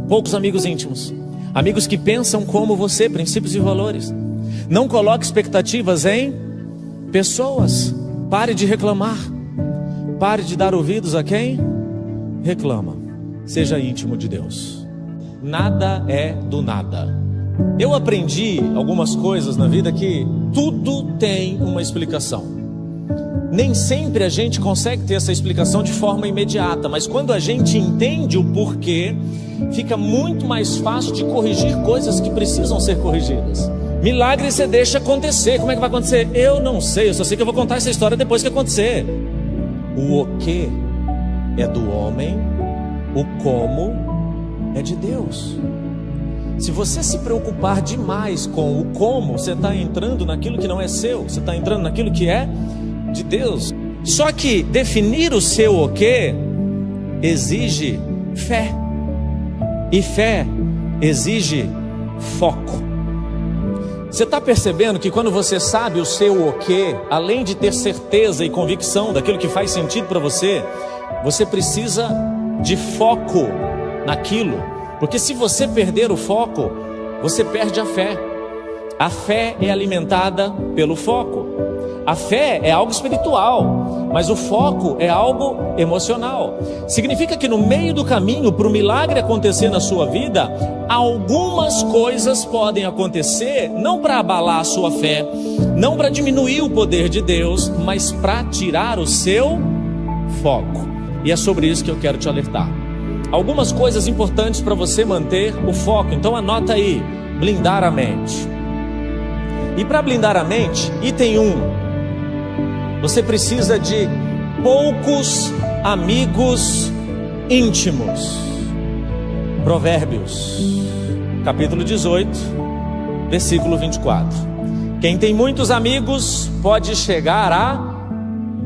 Poucos amigos íntimos. Amigos que pensam como você, princípios e valores. Não coloque expectativas em pessoas. Pare de reclamar. Pare de dar ouvidos a quem reclama. Seja íntimo de Deus. Nada é do nada. Eu aprendi algumas coisas na vida que tudo tem uma explicação. Nem sempre a gente consegue ter essa explicação de forma imediata, mas quando a gente entende o porquê, fica muito mais fácil de corrigir coisas que precisam ser corrigidas. Milagre você deixa acontecer. Como é que vai acontecer? Eu não sei, eu só sei que eu vou contar essa história depois que acontecer. O quê é do homem, o como é de Deus. Se você se preocupar demais com o como, você está entrando naquilo que não é seu, você está entrando naquilo que é de Deus. Só que definir o seu o quê exige fé, e fé exige foco. Você está percebendo que quando você sabe o seu o quê, além de ter certeza e convicção daquilo que faz sentido para você, você precisa de foco naquilo. Porque se você perder o foco, você perde a fé. A fé é alimentada pelo foco. A fé é algo espiritual, mas o foco é algo emocional. Significa que no meio do caminho, para o milagre acontecer na sua vida, algumas coisas podem acontecer, não para abalar a sua fé, não para diminuir o poder de Deus, mas para tirar o seu foco. E é sobre isso que eu quero te alertar. Algumas coisas importantes para você manter o foco. Então anota aí: blindar a mente. E para blindar a mente, item 1, você precisa de poucos amigos íntimos. Provérbios, capítulo 18, versículo 24. Quem tem muitos amigos pode chegar à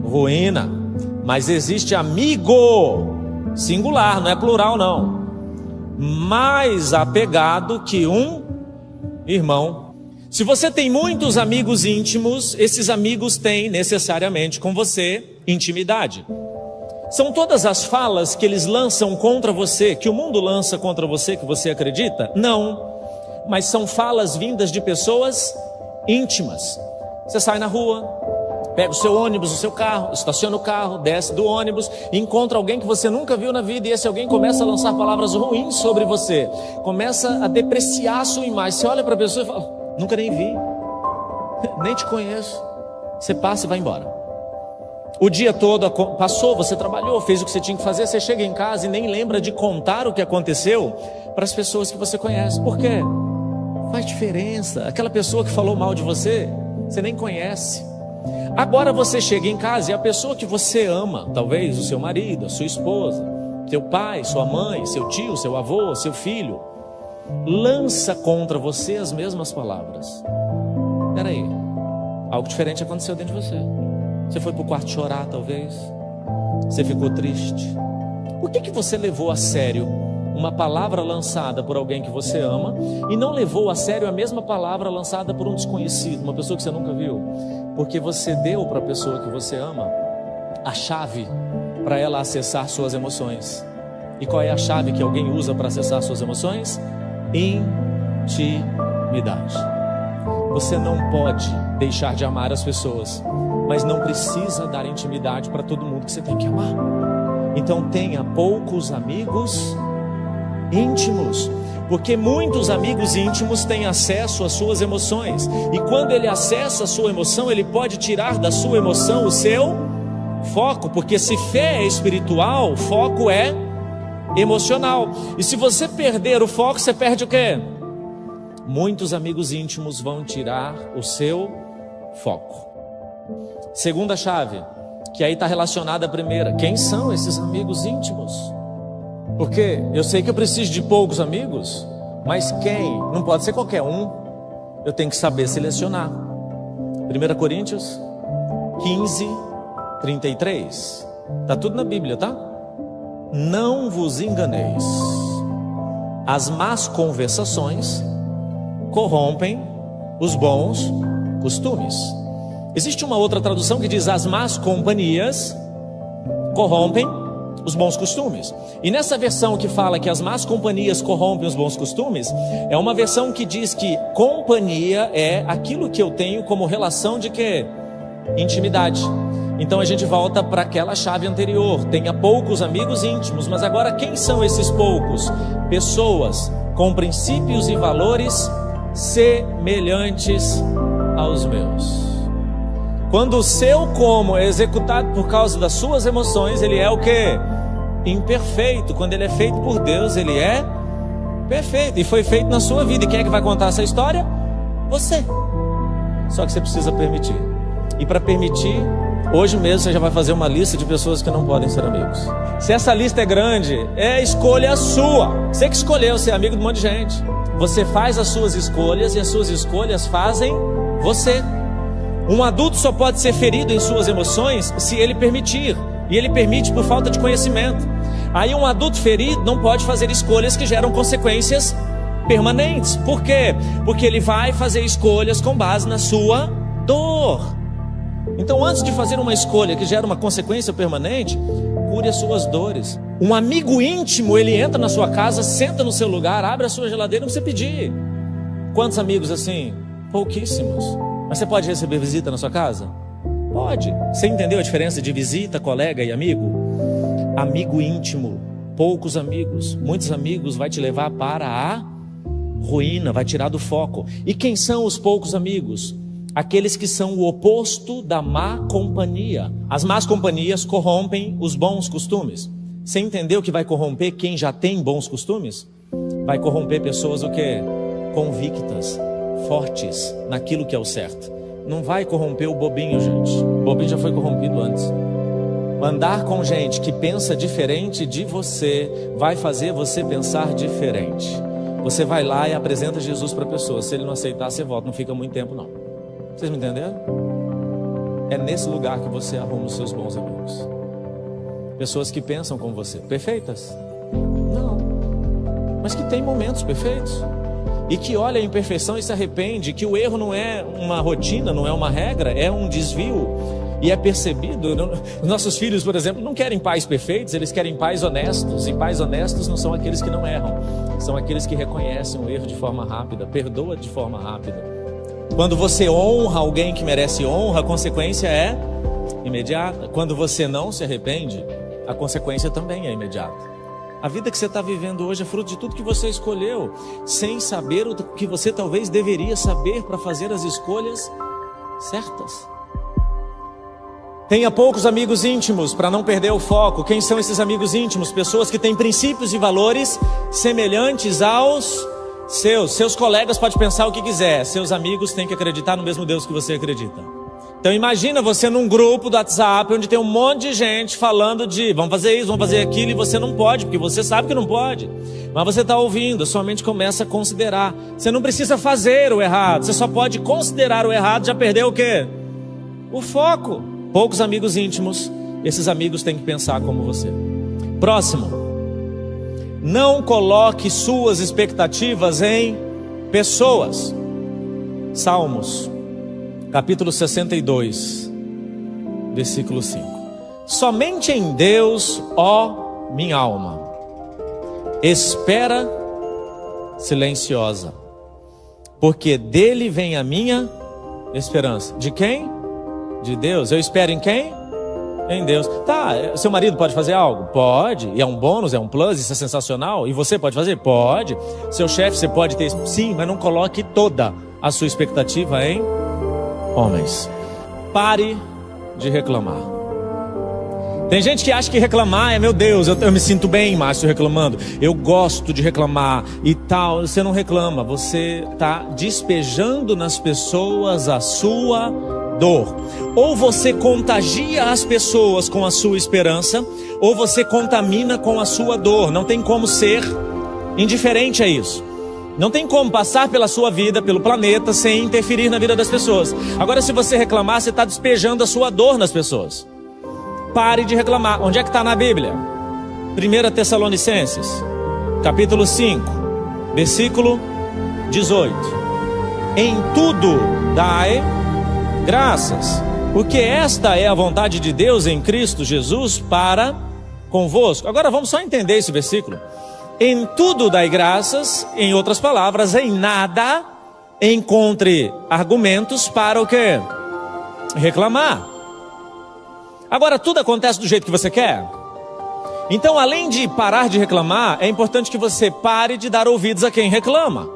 ruína, mas existe amigo singular, não é plural não, mais apegado que um irmão. Se você tem muitos amigos íntimos, esses amigos têm necessariamente com você intimidade. São todas as falas que eles lançam contra você, que o mundo lança contra você, que você acredita? Não, mas são falas vindas de pessoas íntimas. Você sai na rua, pega o seu ônibus, o seu carro, estaciona o carro, desce do ônibus e encontra alguém que você nunca viu na vida, e esse alguém começa a lançar palavras ruins sobre você, começa a depreciar a sua imagem. Você olha para a pessoa e fala: nunca nem vi, nem te conheço. Você passa e vai embora. O dia todo passou, você trabalhou, fez o que você tinha que fazer, você chega em casa e nem lembra de contar o que aconteceu para as pessoas que você conhece. Por quê? Faz diferença. Aquela pessoa que falou mal de você, você nem conhece. Agora você chega em casa e a pessoa que você ama, talvez o seu marido, a sua esposa, seu pai, sua mãe, seu tio, seu avô, seu filho, lança contra você as mesmas palavras. Peraí, algo diferente aconteceu dentro de você. Você foi para o quarto chorar, talvez. Você ficou triste. Por que você levou a sério uma palavra lançada por alguém que você ama e não levou a sério a mesma palavra lançada por um desconhecido, uma pessoa que você nunca viu? Porque você deu para a pessoa que você ama a chave para ela acessar suas emoções. E qual é a chave que alguém usa para acessar suas emoções? Intimidade. Você não pode deixar de amar as pessoas, mas não precisa dar intimidade para todo mundo que você tem que amar. Então tenha poucos amigos íntimos, porque muitos amigos íntimos têm acesso às suas emoções, e quando ele acessa a sua emoção, ele pode tirar da sua emoção o seu foco, porque se fé é espiritual, foco é emocional. E se você perder o foco, você perde o quê? Muitos amigos íntimos vão tirar o seu foco. Segunda chave, que aí está relacionada à primeira: quem são esses amigos íntimos? Porque eu sei que eu preciso de poucos amigos, mas quem? Não pode ser qualquer um. Eu tenho que saber selecionar. 1 Coríntios 15, 33. Está tudo na Bíblia, tá? Não vos enganeis. As más conversações corrompem os bons costumes. Existe uma outra tradução que diz: as más companhias corrompem os bons costumes. E nessa versão que fala que as más companhias corrompem os bons costumes, é uma versão que diz que companhia é aquilo que eu tenho como relação de quê? Intimidade. Então a gente volta para aquela chave anterior. Tenha poucos amigos íntimos, mas agora quem são esses poucos? Pessoas com princípios e valores semelhantes aos meus. Quando o seu como é executado por causa das suas emoções, ele é o quê? Imperfeito. Quando ele é feito por Deus, ele é perfeito. E foi feito na sua vida. E quem é que vai contar essa história? Você. Só que você precisa permitir. E para permitir, hoje mesmo você já vai fazer uma lista de pessoas que não podem ser amigos. Se essa lista é grande, é escolha sua. Você que escolheu ser amigo de um monte de gente. Você faz as suas escolhas e as suas escolhas fazem você. Um adulto só pode ser ferido em suas emoções se ele permitir. E ele permite por falta de conhecimento. Aí um adulto ferido não pode fazer escolhas que geram consequências permanentes. Por quê? Porque ele vai fazer escolhas com base na sua dor. Então, antes de fazer uma escolha que gera uma consequência permanente, cure as suas dores. Um amigo íntimo, ele entra na sua casa, senta no seu lugar, abre a sua geladeira, não precisa pedir. Quantos amigos assim? Pouquíssimos. Mas você pode receber visita na sua casa? Pode. Você entendeu a diferença de visita, colega e amigo? Amigo íntimo, poucos amigos. Muitos amigos vai te levar para a ruína, vai tirar do foco. E quem são os poucos amigos? Aqueles que são o oposto da má companhia. As más companhias corrompem os bons costumes. Você entendeu que vai corromper quem já tem bons costumes? Vai corromper pessoas o quê? Convictas, fortes naquilo que é o certo. Não vai corromper o bobinho, gente. O bobinho já foi corrompido antes. Andar com gente que pensa diferente de você vai fazer você pensar diferente. Você vai lá e apresenta Jesus para a pessoa. Se ele não aceitar, você volta. Não fica muito tempo, não. Vocês me entenderam? É nesse lugar que você arruma os seus bons amigos. Pessoas que pensam como você. Perfeitas? Não. Mas que tem momentos perfeitos. E que olha a imperfeição e se arrepende. Que o erro não é uma rotina, não é uma regra, é um desvio. E é percebido. Os nossos filhos, por exemplo, não querem pais perfeitos, eles querem pais honestos. E pais honestos não são aqueles que não erram. São aqueles que reconhecem o erro de forma rápida, perdoa de forma rápida. Quando você honra alguém que merece honra, a consequência é imediata. Quando você não se arrepende, a consequência também é imediata. A vida que você está vivendo hoje é fruto de tudo que você escolheu, sem saber o que você talvez deveria saber para fazer as escolhas certas. Tenha poucos amigos íntimos para não perder o foco. Quem são esses amigos íntimos? Pessoas que têm princípios e valores semelhantes aos seus colegas podem pensar o que quiser, seus amigos têm que acreditar no mesmo Deus que você acredita. Então imagina você num grupo do WhatsApp onde tem um monte de gente falando de vamos fazer isso, vamos fazer aquilo, e você não pode, porque você sabe que não pode. Mas você está ouvindo, a sua mente começa a considerar. Você não precisa fazer o errado, você só pode considerar o errado, já perdeu o quê? O foco. Poucos amigos íntimos, esses amigos têm que pensar como você. Próximo. Não coloque suas expectativas em pessoas. Salmos, capítulo 62, versículo 5. Somente em Deus, ó minha alma, espera silenciosa, porque dele vem a minha esperança. De quem? De Deus. Eu espero em quem? Em Deus. Tá, seu marido pode fazer algo? Pode. E é um bônus, é um plus, isso é sensacional. E você pode fazer? Pode. Seu chefe, você pode ter? Sim, mas não coloque toda a sua expectativa em homens. Pare de reclamar. Tem gente que acha que reclamar é, meu Deus, eu me sinto bem, Márcio, reclamando. Eu gosto de reclamar e tal. Você não reclama, você está despejando nas pessoas a sua dor. Ou você contagia as pessoas com a sua esperança, ou você contamina com a sua dor. Não tem como ser indiferente a isso. Não tem como passar pela sua vida, pelo planeta, sem interferir na vida das pessoas. Agora, se você reclamar, você está despejando a sua dor nas pessoas. Pare de reclamar. Onde é que está na Bíblia? 1 Tessalonicenses, capítulo 5, versículo 18. Em tudo dai graças, porque esta é a vontade de Deus em Cristo Jesus para convosco. Agora vamos só entender esse versículo. Em tudo dai graças, em outras palavras, em nada encontre argumentos para o quê? Reclamar. Agora tudo acontece do jeito que você quer? Então, além de parar de reclamar, é importante que você pare de dar ouvidos a quem reclama.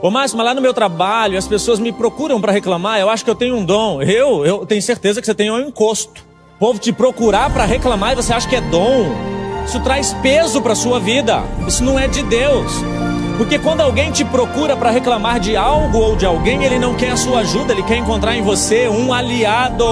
Ô Márcio, mas lá no meu trabalho as pessoas me procuram para reclamar, eu acho que eu tenho um dom. Eu tenho certeza que você tem um encosto. O povo te procurar para reclamar e você acha que é dom. Isso traz peso para a sua vida. Isso não é de Deus. Porque quando alguém te procura para reclamar de algo ou de alguém, ele não quer a sua ajuda, ele quer encontrar em você um aliado.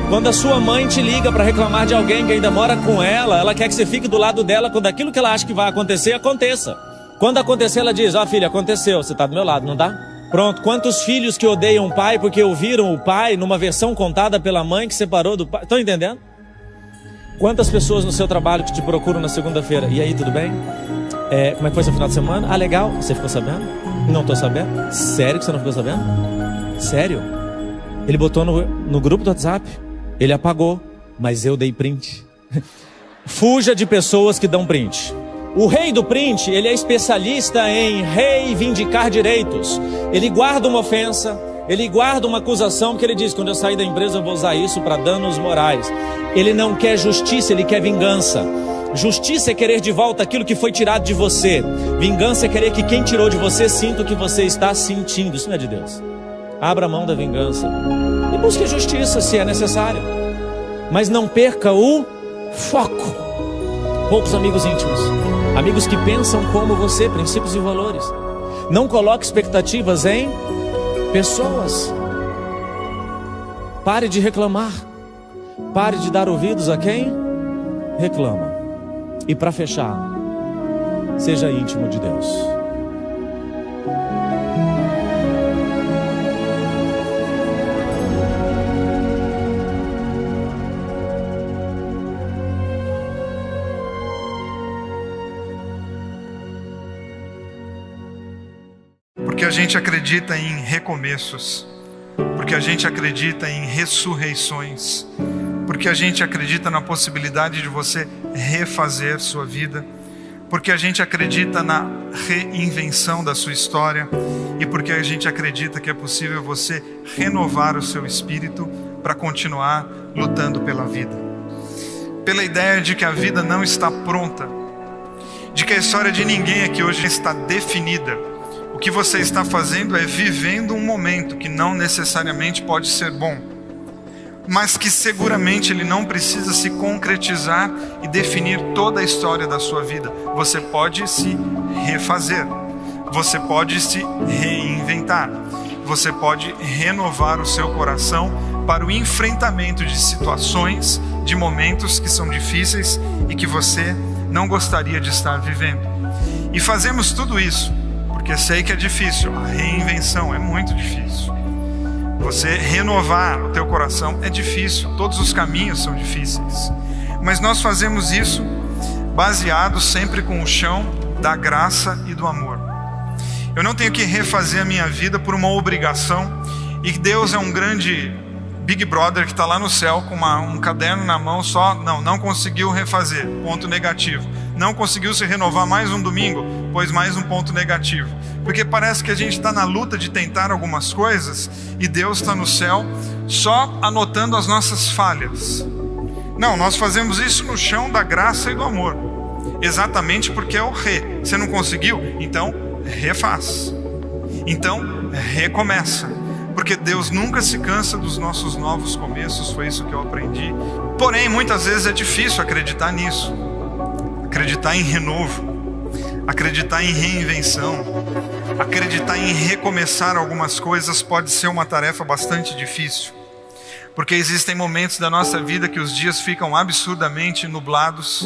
Quando a sua mãe te liga para reclamar de alguém que ainda mora com ela quer que você fique do lado dela quando aquilo que ela acha que vai acontecer, aconteça. Quando acontecer, ela diz, filha, aconteceu, você está do meu lado, não dá? Pronto, quantos filhos que odeiam o pai porque ouviram o pai numa versão contada pela mãe que separou do pai? Estão entendendo? Quantas pessoas no seu trabalho que te procuram na segunda-feira? E aí, tudo bem? Como é que foi seu final de semana? Legal. Você ficou sabendo? Não estou sabendo. Sério que você não ficou sabendo? Sério? Ele botou no grupo do WhatsApp. Ele apagou, mas eu dei print. Fuja de pessoas que dão print. O rei do print, ele é especialista em reivindicar direitos. Ele guarda uma ofensa, ele guarda uma acusação, porque ele diz, quando eu sair da empresa eu vou usar isso para danos morais. Ele não quer justiça, ele quer vingança. Justiça é querer de volta aquilo que foi tirado de você. Vingança é querer que quem tirou de você sinta o que você está sentindo. Isso não é de Deus. Abra mão da vingança e busque justiça se é necessário, mas não perca o foco. Poucos amigos íntimos, amigos que pensam como você, princípios e valores. Não coloque expectativas em pessoas. Pare de reclamar. Pare de dar ouvidos a quem reclama. E para fechar, seja íntimo de Deus. Porque a gente acredita em recomeços, porque a gente acredita em ressurreições, porque a gente acredita na possibilidade de você refazer sua vida, porque a gente acredita na reinvenção da sua história e porque a gente acredita que é possível você renovar o seu espírito para continuar lutando pela vida. Pela ideia de que a vida não está pronta, de que a história de ninguém aqui hoje está definida. O que você está fazendo é vivendo um momento que não necessariamente pode ser bom, mas que seguramente ele não precisa se concretizar e definir toda a história da sua vida. Você pode se refazer, você pode se reinventar, você pode renovar o seu coração para o enfrentamento de situações, de momentos que são difíceis e que você não gostaria de estar vivendo. E fazemos tudo isso porque sei que é difícil. A reinvenção é muito difícil. Você renovar o teu coração é difícil. Todos os caminhos são difíceis. Mas nós fazemos isso baseado sempre com o chão da graça e do amor. Eu não tenho que refazer a minha vida por uma obrigação. E Deus é um grande Big Brother que está lá no céu com um caderno na mão só. Não conseguiu refazer. Ponto negativo. Não conseguiu se renovar mais um domingo, pois mais um ponto negativo. Porque parece que a gente está na luta de tentar algumas coisas e Deus está no céu só anotando as nossas falhas. Não, nós fazemos isso no chão da graça e do amor. Exatamente porque é o Você não conseguiu? Então refaz. Então recomeça. Porque Deus nunca se cansa dos nossos novos começos, foi isso que eu aprendi. Porém, muitas vezes é difícil acreditar nisso. Acreditar em renovo, acreditar em reinvenção, acreditar em recomeçar algumas coisas pode ser uma tarefa bastante difícil. Porque existem momentos da nossa vida que os dias ficam absurdamente nublados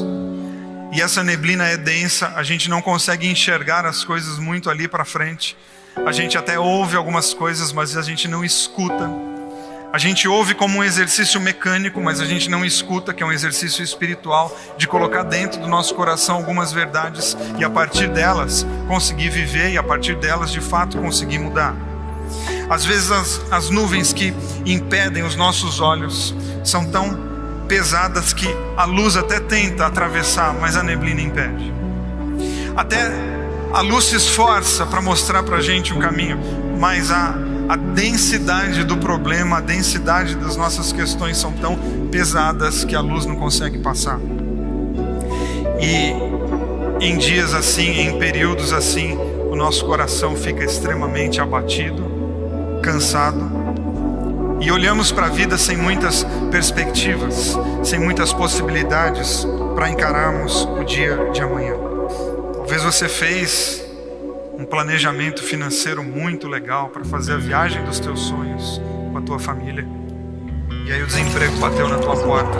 e essa neblina é densa, a gente não consegue enxergar as coisas muito ali para frente. A gente até ouve algumas coisas, mas a gente não escuta. A gente ouve como um exercício mecânico, mas a gente não escuta, que é um exercício espiritual, de colocar dentro do nosso coração algumas verdades e a partir delas conseguir viver e a partir delas de fato conseguir mudar. Às vezes as nuvens que impedem os nossos olhos são tão pesadas que a luz até tenta atravessar, mas a neblina impede. Até a luz se esforça para mostrar para a gente um caminho, mas a densidade do problema, a densidade das nossas questões são tão pesadas que a luz não consegue passar. E em dias assim, em períodos assim, o nosso coração fica extremamente abatido, cansado, e olhamos para a vida sem muitas perspectivas, sem muitas possibilidades para encararmos o dia de amanhã. Talvez você fez um planejamento financeiro muito legal para fazer a viagem dos teus sonhos com a tua família, e aí o desemprego bateu na tua porta,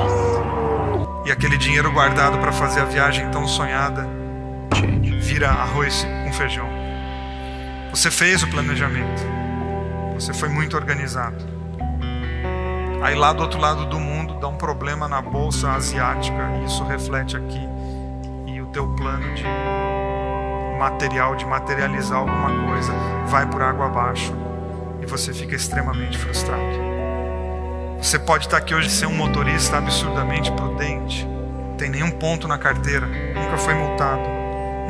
e aquele dinheiro guardado para fazer a viagem tão sonhada vira arroz com feijão. Você fez o planejamento, você foi muito organizado, aí lá do outro lado do mundo dá um problema na bolsa asiática, e isso reflete aqui, e o teu plano de materializar alguma coisa vai por água abaixo, e você fica extremamente frustrado. Você pode estar aqui hoje ser um motorista absurdamente prudente, não tem nenhum ponto na carteira, nunca foi multado,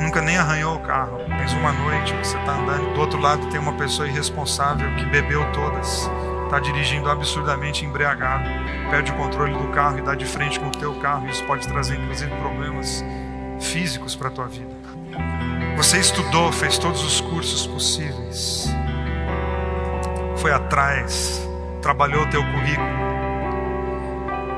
nunca nem arranhou o carro, mas uma noite você está andando, do outro lado tem uma pessoa irresponsável que bebeu todas, está dirigindo absurdamente embriagado, perde o controle do carro e dá de frente com o teu carro, e isso pode trazer inclusive problemas físicos para a tua vida. Você estudou, fez todos os cursos possíveis, foi atrás, trabalhou o teu currículo,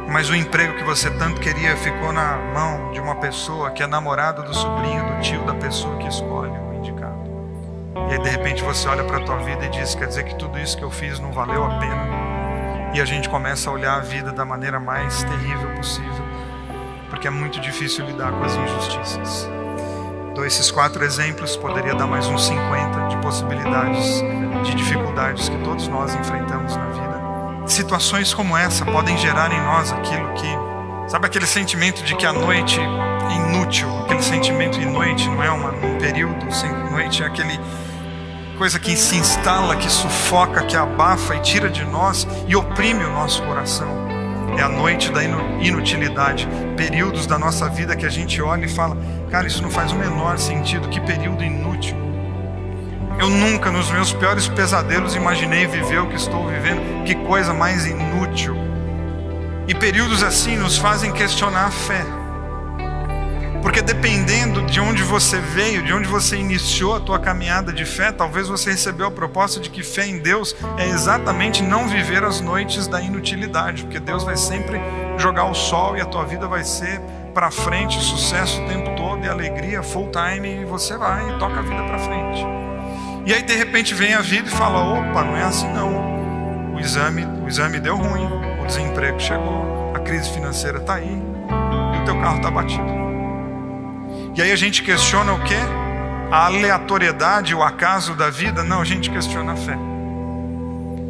mas o emprego que você tanto queria ficou na mão de uma pessoa que é namorado do sobrinho, do tio da pessoa que escolhe o indicado. E aí de repente você olha para a tua vida e diz, quer dizer que tudo isso que eu fiz não valeu a pena. E a gente começa a olhar a vida da maneira mais terrível possível, porque é muito difícil lidar com as injustiças. Dou esses 4 exemplos, poderia dar mais uns 50 de possibilidades, de dificuldades que todos nós enfrentamos na vida. Situações como essa podem gerar em nós aquilo que, sabe, aquele sentimento de que a noite é inútil, aquele sentimento de noite não é um período, sem noite é aquele coisa que se instala, que sufoca, que abafa e tira de nós e oprime o nosso coração. É a noite da inutilidade, períodos da nossa vida que a gente olha e fala, cara, isso não faz o menor sentido, que período inútil. Eu nunca, nos meus piores pesadelos, imaginei viver o que estou vivendo, que coisa mais inútil. E períodos assim nos fazem questionar a fé. Porque dependendo de onde você veio, de onde você iniciou a tua caminhada de fé, talvez você recebeu a proposta de que fé em Deus é exatamente não viver as noites da inutilidade, porque Deus vai sempre jogar o sol e a tua vida vai ser para frente, sucesso o tempo todo e alegria, full time, e você vai e toca a vida para frente. E aí de repente vem a vida e fala, opa, não é assim não. O exame deu ruim, o desemprego chegou, a crise financeira está aí e o teu carro está batido. E aí a gente questiona o quê? A aleatoriedade, o acaso da vida? Não, a gente questiona a fé.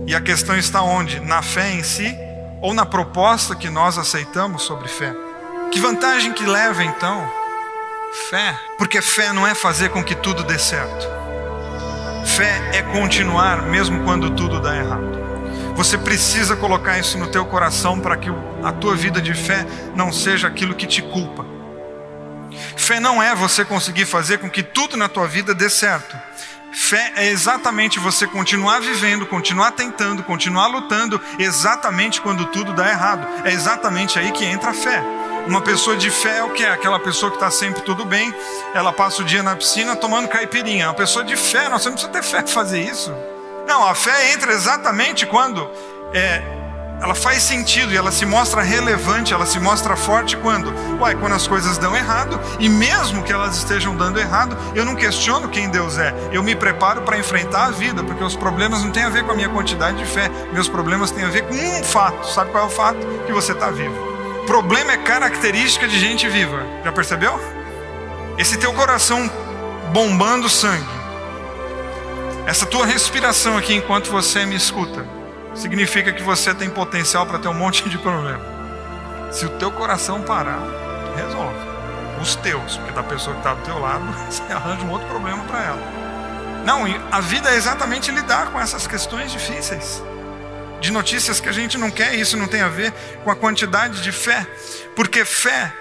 E a questão está onde? Na fé em si ou na proposta que nós aceitamos sobre fé? Que vantagem que leva então? Fé. Porque fé não é fazer com que tudo dê certo. Fé é continuar mesmo quando tudo dá errado. Você precisa colocar isso no teu coração para que a tua vida de fé não seja aquilo que te culpa. Fé não é você conseguir fazer com que tudo na tua vida dê certo. Fé é exatamente você continuar vivendo, continuar tentando, continuar lutando, exatamente quando tudo dá errado. É exatamente aí que entra a fé. Uma pessoa de fé é o que é? Aquela pessoa que está sempre tudo bem, ela passa o dia na piscina tomando caipirinha. Uma pessoa de fé, não, você não precisa ter fé para fazer isso. Não, a fé entra exatamente quando ela faz sentido e ela se mostra relevante, ela se mostra forte quando as coisas dão errado, e mesmo que elas estejam dando errado, eu não questiono quem Deus é, eu me preparo para enfrentar a vida, porque os problemas não têm a ver com a minha quantidade de fé, meus problemas têm a ver com um fato. Sabe qual é o fato? Que você está vivo. Problema é característica de gente viva, já percebeu? Esse teu coração bombando sangue, essa tua respiração aqui enquanto você me escuta, significa que você tem potencial para ter um monte de problema. Se o teu coração parar, resolve. Os teus, porque da pessoa que está do teu lado, você arranja um outro problema para ela. Não, a vida é exatamente lidar com essas questões difíceis. de notícias que a gente não quer. Isso não tem a ver com a quantidade de fé, porque fé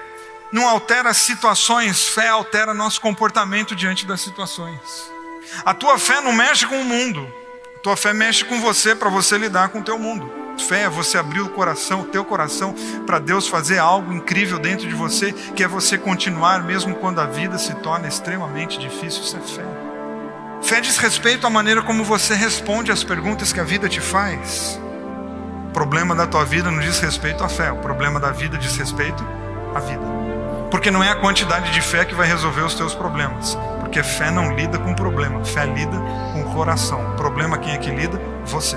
não altera situações, fé altera nosso comportamento diante das situações. A tua fé não mexe com o mundo, a tua fé mexe com você, para você lidar com o teu mundo. Fé é você abrir o coração, o teu coração, para Deus fazer algo incrível dentro de você, que é você continuar mesmo quando a vida se torna extremamente difícil. Isso é fé. Fé diz respeito à maneira como você responde às perguntas que a vida te faz. O problema da tua vida não diz respeito à fé, o problema da vida diz respeito à vida. Porque não é a quantidade de fé que vai resolver os teus problemas. Porque fé não lida com problema, fé lida com o coração. O problema quem é que lida? Você.